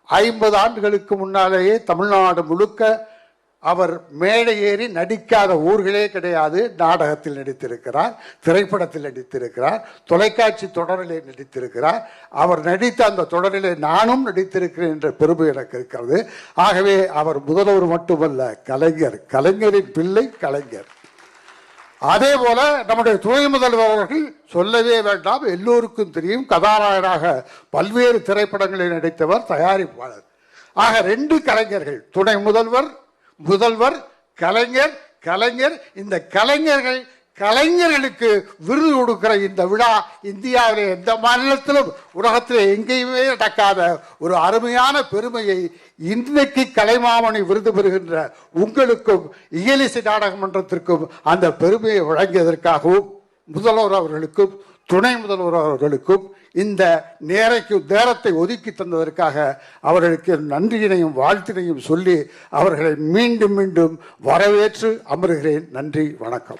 50 ஆண்டுகளுக்கு முன்னாலேயே தமிழ்நாடு முழுக்க அவர் மேடை ஏறி நடிக்காத ஊர்களே கிடையாது. நாடகத்தில் நடித்திருக்கிறார், திரைப்படத்தில் நடித்திருக்கிறார், தொலைக்காட்சி தொடரிலே நடித்திருக்கிறார். அவர் நடித்த அந்த தொடரிலே நானும் நடித்திருக்கிறேன் என்ற பெருமை எனக்கு இருக்கிறது. ஆகவே அவர் முதல்வர் மட்டுமல்ல, கலைஞர், கலைஞரின் பிள்ளை கலைஞர். அதே போல நம்முடைய துணை முதல்வர் அவர்கள் சொல்லவே வேண்டாம், எல்லோருக்கும் தெரியும். கதாநாயகனாக பல்வேறு திரைப்படங்களில் நடித்தவர், தயாரிப்பாளர். ஆக 2 கலைஞர்கள், துணை முதல்வர், முதல்வர், கலைஞர், கலைஞர். இந்த கலைஞர்களுக்கு விருது கொடுக்கிற இந்த விழா இந்தியாவிலே எந்த மாநிலத்திலும் உலகத்திலே எங்கேயுமே நடக்காத ஒரு அருமையான பெருமையை இன்றைக்கு கலைமாமணி விருது பெறுகின்ற உங்களுக்கும் இயலிசை நாடக மன்றத்திற்கும் அந்த பெருமையை வழங்கியதற்காகவும் முதல்வர் அவர்களுக்கும் துணை முதல்வர் அவர்களுக்கும் இந்த நேரத்தை ஒதுக்கி தந்ததற்காக அவர்களுக்கு நன்றியினையும் வாழ்த்தினையும் சொல்லி அவர்களை மீண்டும் மீண்டும் வரவேற்று அமர்கிறேன். நன்றி, வணக்கம்.